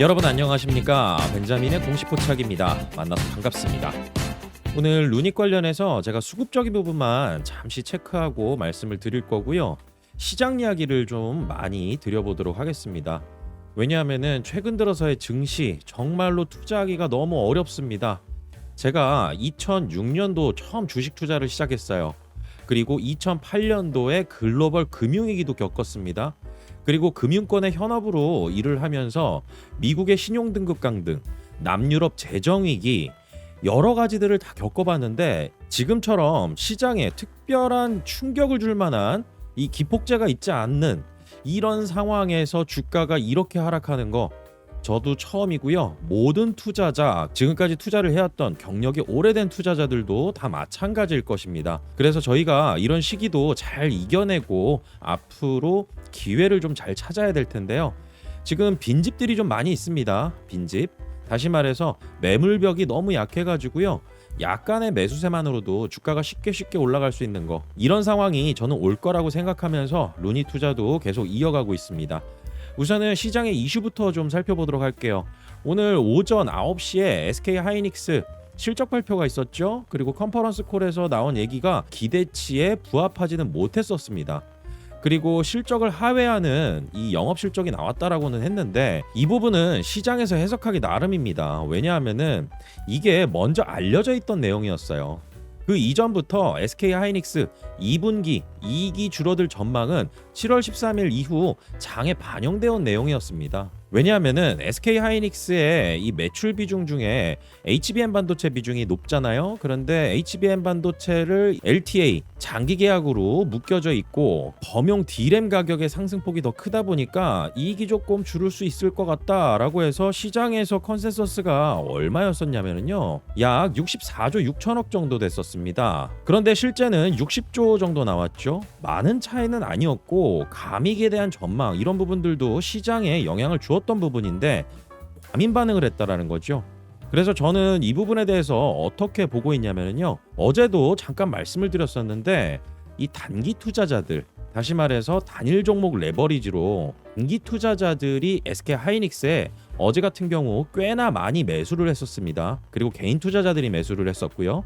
여러분 안녕하십니까? 벤자민의 공식 포착입니다. 만나서 반갑습니다. 오늘 루닉 관련해서 제가 수급적인 부분만 잠시 체크하고 말씀을 드릴 거고요. 시장 이야기를 좀 많이 드려보도록 하겠습니다. 왜냐하면은 최근 들어서의 증시 정말로 투자하기가 너무 어렵습니다. 제가 2006년도 처음 주식 투자를 시작했어요. 그리고 2008년도에 글로벌 금융위기도 겪었습니다. 그리고 금융권의 현업으로 일을 하면서 미국의 신용등급 강등, 남유럽 재정위기 여러 가지들을 다 겪어봤는데 지금처럼 시장에 특별한 충격을 줄 만한 이 기폭제가 있지 않는 이런 상황에서 주가가 이렇게 하락하는 거 저도 처음이고요. 모든 투자자, 지금까지 투자를 해왔던 경력이 오래된 투자자들도 다 마찬가지일 것입니다. 그래서 저희가 이런 시기도 잘 이겨내고 앞으로 기회를 좀 잘 찾아야 될 텐데요. 지금 빈집들이 좀 많이 있습니다. 빈집. 다시 말해서 매물벽이 너무 약해가지고요. 약간의 매수세만으로도 주가가 쉽게 올라갈 수 있는 거. 이런 상황이 저는 올 거라고 생각하면서 루니 투자도 계속 이어가고 있습니다. 우선은 시장의 이슈부터 좀 살펴보도록 할게요. 오늘 오전 9시에 SK 하이닉스 실적 발표가 있었죠. 그리고 컨퍼런스 콜에서 나온 얘기가 기대치에 부합하지는 못했었습니다. 그리고 실적을 하회하는 이 영업 실적이 나왔다라고는 했는데 이 부분은 시장에서 해석하기 나름입니다. 왜냐하면은 이게 먼저 알려져 있던 내용이었어요. 그 이전부터 SK 하이닉스 2분기 이익이 줄어들 전망은 7월 13일 이후 장에 반영되어 온 내용이었습니다. 왜냐하면은 SK 하이닉스의 이 매출 비중 중에 HBM 반도체 비중이 높잖아요. 그런데 HBM 반도체를 LTA 장기 계약으로 묶여져 있고 범용 D램 가격의 상승폭이 더 크다 보니까 이익이 조금 줄을 수 있을 것 같다라고 해서 시장에서 컨센서스가 얼마였었냐면요, 약 64조 6천억 정도 됐었습니다. 그런데 실제는 60조 정도 나왔죠. 많은 차이는 아니었고 감익에 대한 전망 이런 부분들도 시장에 영향을 주었던 부분인데 과민 반응을 했다라는 거죠. 그래서 저는 이 부분에 대해서 어떻게 보고 있냐면요, 어제도 잠깐 말씀을 드렸었는데 이 단기 투자자들, 다시 말해서 단일 종목 레버리지로 단기 투자자들이 SK 하이닉스에 어제 같은 경우 꽤나 많이 매수를 했었습니다. 그리고 개인 투자자들이 매수를 했었고요.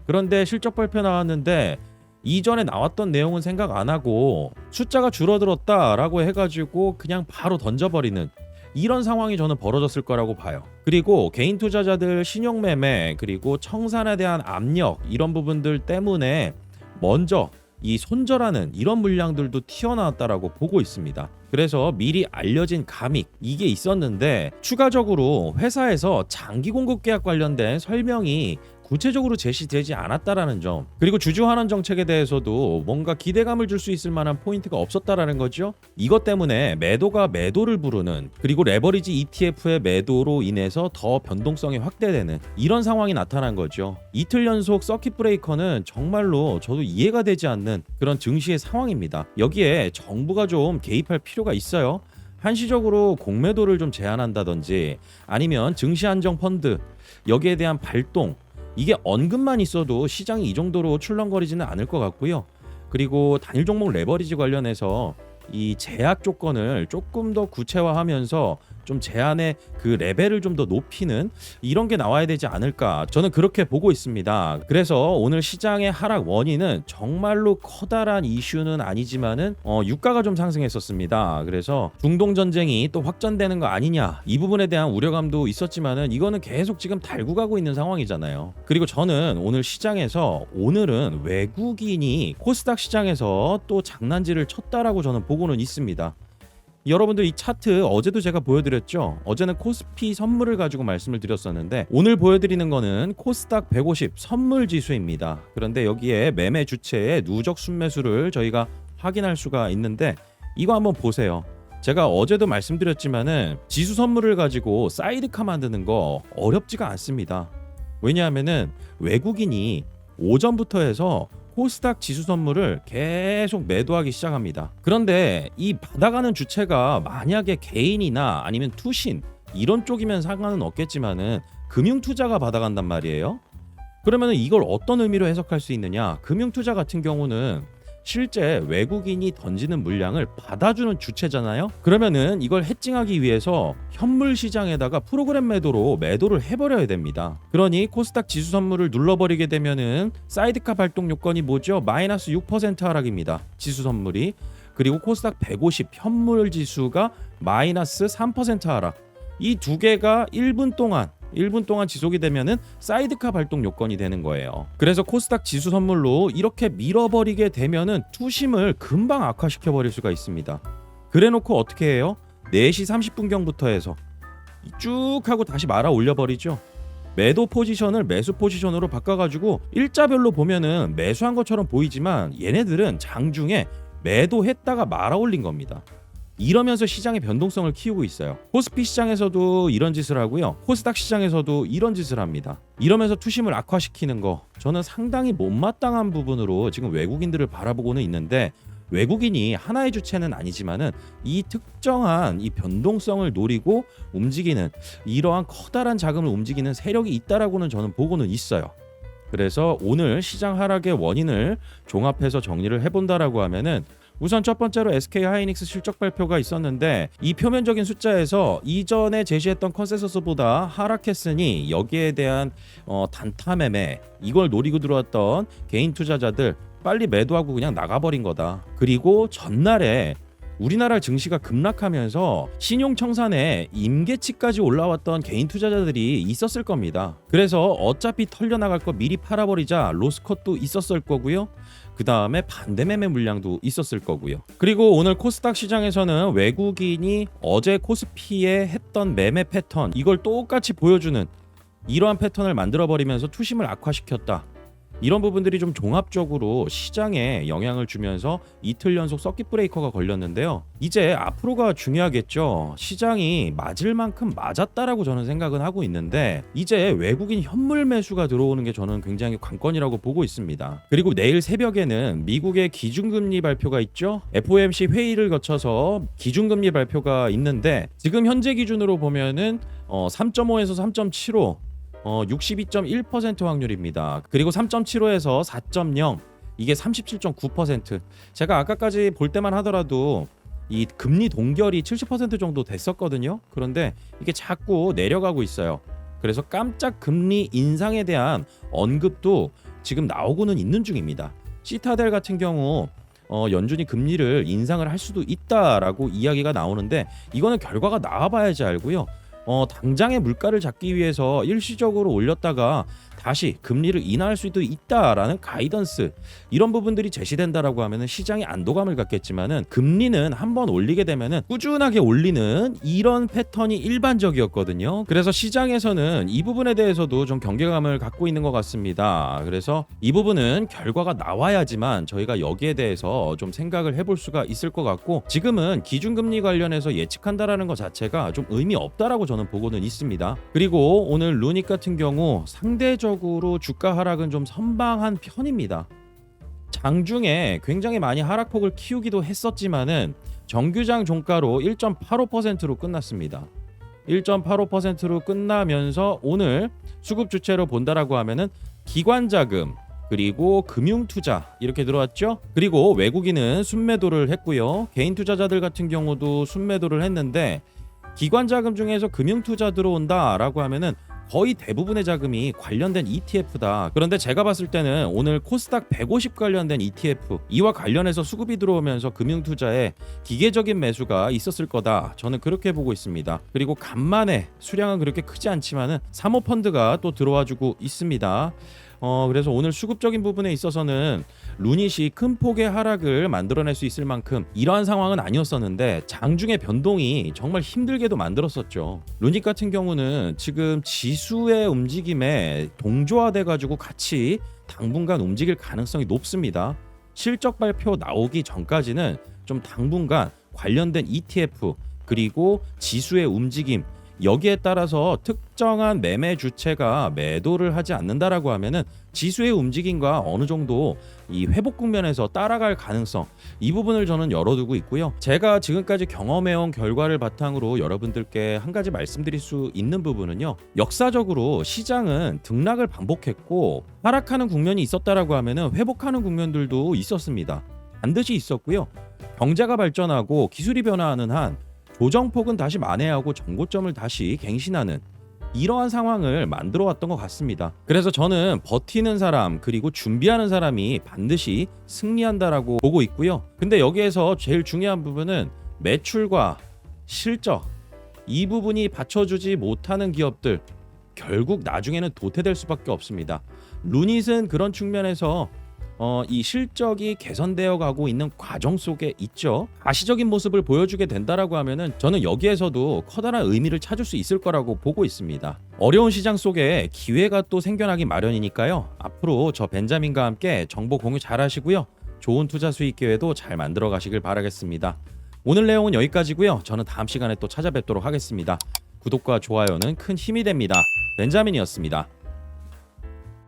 그런데 실적 발표 나왔는데 이전에 나왔던 내용은 생각 안 하고 숫자가 줄어들었다라고 해가지고 그냥 바로 던져버리는 이런 상황이 저는 벌어졌을 거라고 봐요. 그리고 개인 투자자들 신용매매 그리고 청산에 대한 압력 이런 부분들 때문에 먼저 이 손절하는 이런 물량들도 튀어나왔다라고 보고 있습니다. 그래서 미리 알려진 감익 이게 있었는데 추가적으로 회사에서 장기 공급 계약 관련된 설명이 구체적으로 제시되지 않았다라는 점, 그리고 주주 환원 정책에 대해서도 뭔가 기대감을 줄 수 있을 만한 포인트가 없었다라는 거죠. 이것 때문에 매도가 매도를 부르는, 그리고 레버리지 ETF의 매도로 인해서 더 변동성이 확대되는 이런 상황이 나타난 거죠. 이틀 연속 서킷 브레이커는 정말로 저도 이해가 되지 않는 그런 증시의 상황입니다. 여기에 정부가 좀 개입할 필요가 있어요. 한시적으로 공매도를 좀 제한한다든지 아니면 증시 안정 펀드 여기에 대한 발동, 이게 언급만 있어도 시장이 이 정도로 출렁거리지는 않을 것 같고요. 그리고 단일 종목 레버리지 관련해서 이 제약 조건을 조금 더 구체화하면서 좀 제한의 그 레벨을 좀 더 높이는 이런 게 나와야 되지 않을까, 저는 그렇게 보고 있습니다. 그래서 오늘 시장의 하락 원인은 정말로 커다란 이슈는 아니지만은 유가가 좀 상승했었습니다. 그래서 중동 전쟁이 또 확전되는 거 아니냐 이 부분에 대한 우려감도 있었지만은 이거는 계속 지금 달고 가고 있는 상황이잖아요. 그리고 저는 오늘 시장에서 오늘은 외국인이 코스닥 시장에서 또 장난질을 쳤다라고 저는 보고는 있습니다. 여러분들 이 차트 어제도 제가 보여드렸죠. 어제는 코스피 선물을 가지고 말씀을 드렸었는데 오늘 보여드리는 거는 코스닥 150 선물 지수입니다. 그런데 여기에 매매 주체의 누적 순매수를 저희가 확인할 수가 있는데 이거 한번 보세요. 제가 어제도 말씀드렸지만은 지수 선물을 가지고 사이드카 만드는 거 어렵지가 않습니다. 왜냐하면은 외국인이 오전부터 해서 코스닥 지수 선물을 계속 매도하기 시작합니다. 그런데 이 받아가는 주체가 만약에 개인이나 아니면 투신 이런 쪽이면 상관은 없겠지만은 금융투자가 받아간단 말이에요. 그러면 이걸 어떤 의미로 해석할 수 있느냐, 금융투자 같은 경우는 실제 외국인이 던지는 물량을 받아주는 주체잖아요. 그러면은 이걸 해칭하기 위해서 현물 시장에다가 프로그램 매도를 해버려야 됩니다. 그러니 코스닥 지수 선물을 눌러버리게 되면은 사이드카 발동 요건이 뭐죠? 마이너스 6% 하락입니다. 지수 선물이. 그리고 코스닥 150 현물 지수가 마이너스 3% 하락. 이 두 개가 1분 동안 지속이 되면은 사이드카 발동 요건이 되는 거예요. 그래서 코스닥 지수 선물로 이렇게 밀어버리게 되면은 투심을 금방 악화시켜 버릴 수가 있습니다. 그래놓고 어떻게 해요? 4시 30분경부터 해서 쭉 하고 다시 말아 올려버리죠. 매도 포지션을 매수 포지션으로 바꿔가지고 일자별로 보면은 매수한 것처럼 보이지만 얘네들은 장중에 매도했다가 말아 올린 겁니다. 이러면서 시장의 변동성을 키우고 있어요. 코스피 시장에서도 이런 짓을 하고요. 코스닥 시장에서도 이런 짓을 합니다. 이러면서 투심을 악화시키는 거 저는 상당히 못마땅한 부분으로 지금 외국인들을 바라보고는 있는데, 외국인이 하나의 주체는 아니지만은 이 특정한 이 변동성을 노리고 움직이는 이러한 커다란 자금을 움직이는 세력이 있다라고는 저는 보고는 있어요. 그래서 오늘 시장 하락의 원인을 종합해서 정리를 해본다라고 하면은, 우선 첫 번째로 SK 하이닉스 실적 발표가 있었는데 이 표면적인 숫자에서 이전에 제시했던 컨센서스보다 하락했으니 여기에 대한 단타 매매, 이걸 노리고 들어왔던 개인 투자자들 빨리 매도하고 그냥 나가버린 거다. 그리고 전날에 우리나라 증시가 급락하면서 신용청산에 임계치까지 올라왔던 개인 투자자들이 있었을 겁니다. 그래서 어차피 털려나갈 거 미리 팔아버리자 로스컷도 있었을 거고요. 그 다음에 반대 매매 물량도 있었을 거고요. 그리고 오늘 코스닥 시장에서는 외국인이 어제 코스피에 했던 매매 패턴, 이걸 똑같이 보여주는 이러한 패턴을 만들어버리면서 투심을 악화시켰다. 이런 부분들이 좀 종합적으로 시장에 영향을 주면서 이틀 연속 서킷 브레이커가 걸렸는데요. 이제 앞으로가 중요하겠죠. 시장이 맞을 만큼 맞았다라고 저는 생각은 하고 있는데, 이제 외국인 현물 매수가 들어오는 게 저는 굉장히 관건이라고 보고 있습니다. 그리고 내일 새벽에는 미국의 기준금리 발표가 있죠. FOMC 회의를 거쳐서 기준금리 발표가 있는데, 지금 현재 기준으로 보면은 3.5에서 3.75 62.1% 확률입니다. 그리고 3.75에서 4.0 이게 37.9%. 제가 아까까지 볼 때만 하더라도 이 금리 동결이 70% 정도 됐었거든요. 그런데 이게 자꾸 내려가고 있어요. 그래서 깜짝 금리 인상에 대한 언급도 지금 나오고는 있는 중입니다. 시타델 같은 경우 연준이 금리를 인상을 할 수도 있다라고 이야기가 나오는데, 이거는 결과가 나와봐야지 알고요. 당장의 물가를 잡기 위해서 일시적으로 올렸다가 다시 금리를 인하할 수도 있다라는 가이던스, 이런 부분들이 제시된다라고 하면은 시장이 안도감을 갖겠지만은, 금리는 한번 올리게 되면은 꾸준하게 올리는 이런 패턴이 일반적이었거든요. 그래서 시장에서는 이 부분에 대해서도 좀 경계감을 갖고 있는 것 같습니다. 그래서 이 부분은 결과가 나와야지만 저희가 여기에 대해서 좀 생각을 해볼 수가 있을 것 같고, 지금은 기준금리 관련해서 예측한다라는 것 자체가 좀 의미 없다라고 저는 보고는 있습니다. 그리고 오늘 루닉 같은 경우 상대적으로 주가 하락은 좀 선방한 편입니다. 장중에 굉장히 많이 하락폭을 키우기도 했었지만은 정규장 종가로 1.85%로 끝났습니다. 1.85%로 끝나면서 오늘 수급 주체로 본다라고 하면은 기관 자금 그리고 금융 투자 이렇게 들어왔죠. 그리고 외국인은 순매도를 했고요. 개인 투자자들 같은 경우도 순매도를 했는데, 기관 자금 중에서 금융 투자 들어온다라고 하면은 거의 대부분의 자금이 관련된 ETF다. 그런데 제가 봤을 때는 오늘 코스닥 150 관련된 ETF, 이와 관련해서 수급이 들어오면서 금융투자에 기계적인 매수가 있었을 거다. 저는 그렇게 보고 있습니다. 그리고 간만에 수량은 그렇게 크지 않지만은 사모펀드가 또 들어와주고 있습니다. 그래서 오늘 수급적인 부분에 있어서는 루닛이 큰 폭의 하락을 만들어낼 수 있을 만큼 이러한 상황은 아니었었는데, 장중의 변동이 정말 힘들게도 만들었었죠. 루닛 같은 경우는 지금 지수의 움직임에 동조화돼 가지고 같이 당분간 움직일 가능성이 높습니다. 실적 발표 나오기 전까지는 좀 당분간 관련된 ETF 그리고 지수의 움직임, 여기에 따라서 특정한 매매 주체가 매도를 하지 않는다라고 하면은 지수의 움직임과 어느 정도 이 회복 국면에서 따라갈 가능성, 이 부분을 저는 열어두고 있고요. 제가 지금까지 경험해온 결과를 바탕으로 여러분들께 한 가지 말씀드릴 수 있는 부분은요, 역사적으로 시장은 등락을 반복했고 하락하는 국면이 있었다라고 하면은 회복하는 국면들도 있었습니다. 반드시 있었고요. 경제가 발전하고 기술이 변화하는 한 조정폭은 다시 만회하고 정고점을 다시 갱신하는 이러한 상황을 만들어 왔던 것 같습니다. 그래서 저는 버티는 사람 그리고 준비하는 사람이 반드시 승리한다라고 보고 있고요. 근데 여기에서 제일 중요한 부분은 매출과 실적 이 부분이 받쳐주지 못하는 기업들 결국 나중에는 도태될 수밖에 없습니다. 루닛은 그런 측면에서 이 실적이 개선되어 가고 있는 과정 속에 있죠. 가시적인 모습을 보여주게 된다라고 하면은 저는 여기에서도 커다란 의미를 찾을 수 있을 거라고 보고 있습니다. 어려운 시장 속에 기회가 또 생겨나기 마련이니까요. 앞으로 저 벤자민과 함께 정보 공유 잘 하시고요. 좋은 투자 수익 기회도 잘 만들어 가시길 바라겠습니다. 오늘 내용은 여기까지고요. 저는 다음 시간에 또 찾아뵙도록 하겠습니다. 구독과 좋아요는 큰 힘이 됩니다. 벤자민이었습니다.